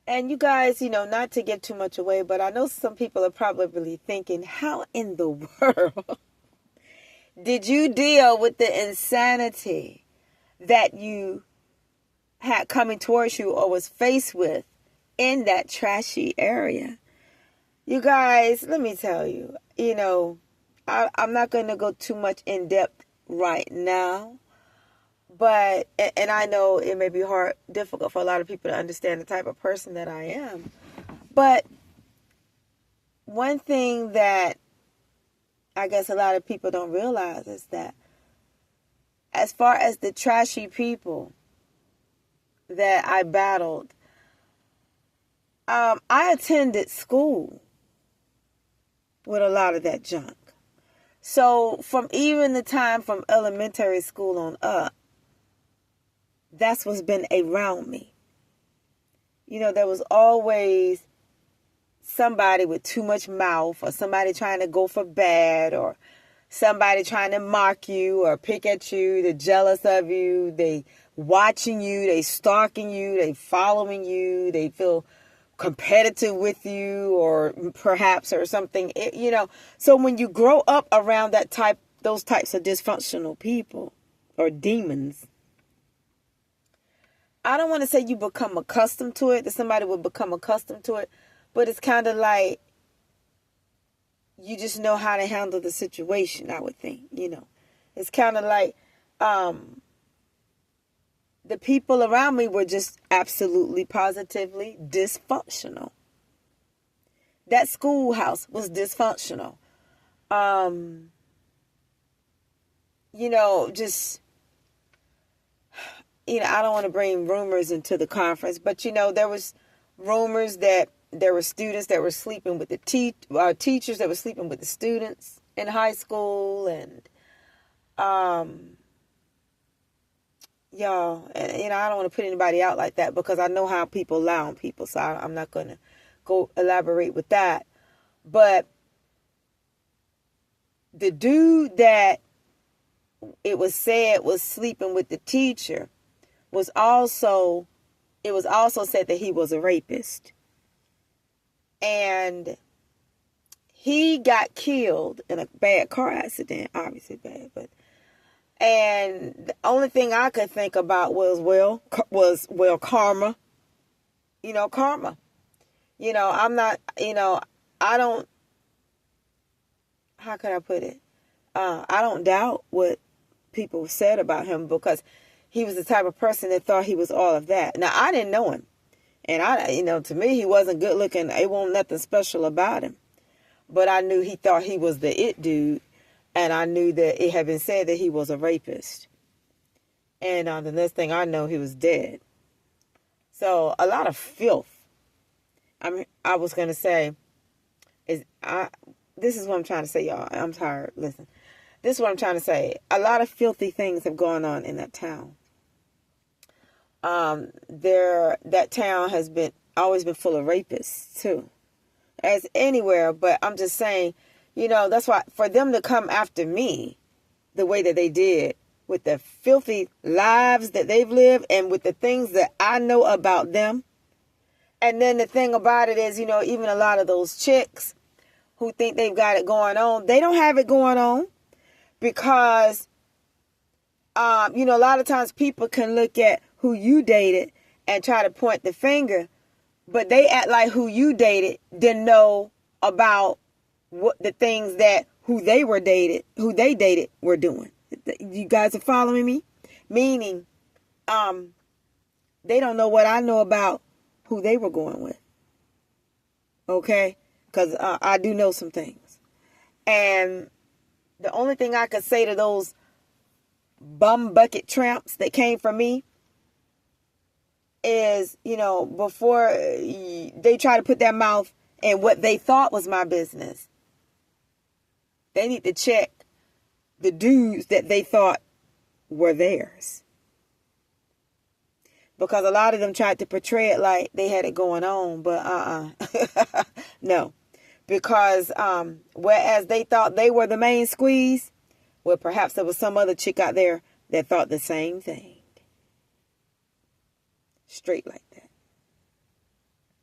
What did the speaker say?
And you guys, not to give too much away, but I know some people are probably thinking, how in the world did you deal with the insanity that you had coming towards you or was faced with in that trashy area? You guys, let me tell you, I'm not going to go too much in depth right now, but, and I know it may be difficult for a lot of people to understand the type of person that I am, but one thing that I guess a lot of people don't realize is that as far as the trashy people that I battled, I attended school with a lot of that junk. So from even the time from elementary school on up, that's what's been around me. There was always somebody with too much mouth, or somebody trying to go for bad, or somebody trying to mock you or pick at you. They're jealous of you. They watching you. They stalking you. They following you. They feel competitive with you, or perhaps, or something. So when you grow up around those types of dysfunctional people or demons, I don't want to say you become accustomed to it, that somebody will become accustomed to it, but it's kind of like you just know how to handle the situation, I would think. It's kind of like the people around me were just absolutely, positively dysfunctional. That schoolhouse was dysfunctional. I don't want to bring rumors into the conference, but there was rumors that there were students that were sleeping with the teachers that were sleeping with the students in high school, and y'all, and I don't want to put anybody out like that because I know how people lie on people, so I'm not going to go elaborate with that. But the dude that it was said was sleeping with the teacher it was also said that he was a rapist. And he got killed in a bad car accident, obviously bad, and the only thing I could think about was karma. Karma. I'm not, I don't, how could I put it? I don't doubt what people said about him, because he was the type of person that thought he was all of that. Now, I didn't know him. And to me, he wasn't good looking. It wasn't nothing special about him. But I knew he thought he was the it dude. And I knew that it had been said that he was a rapist. And the next thing I know, he was dead. So a lot of filth. I was going to say, this is what I'm trying to say, y'all. I'm tired. Listen. This is what I'm trying to say. A lot of filthy things have gone on in that town. That town has always been full of rapists too, as anywhere. But I'm just saying, that's why for them to come after me the way that they did, with the filthy lives that they've lived and with the things that I know about them. And then the thing about it is, even a lot of those chicks who think they've got it going on, they don't have it going on, because a lot of times people can look at who you dated and try to point the finger, but they act like who you dated didn't know about what the things that who they dated were doing. You guys are following me? Meaning, they don't know what I know about who they were going with. Okay? Because I do know some things. And the only thing I could say to those bum bucket tramps that came from me is, before they try to put their mouth in what they thought was my business, they need to check the dudes that they thought were theirs. Because a lot of them tried to portray it like they had it going on, but no. Because whereas they thought they were the main squeeze, well, perhaps there was some other chick out there that thought the same thing. Straight like that.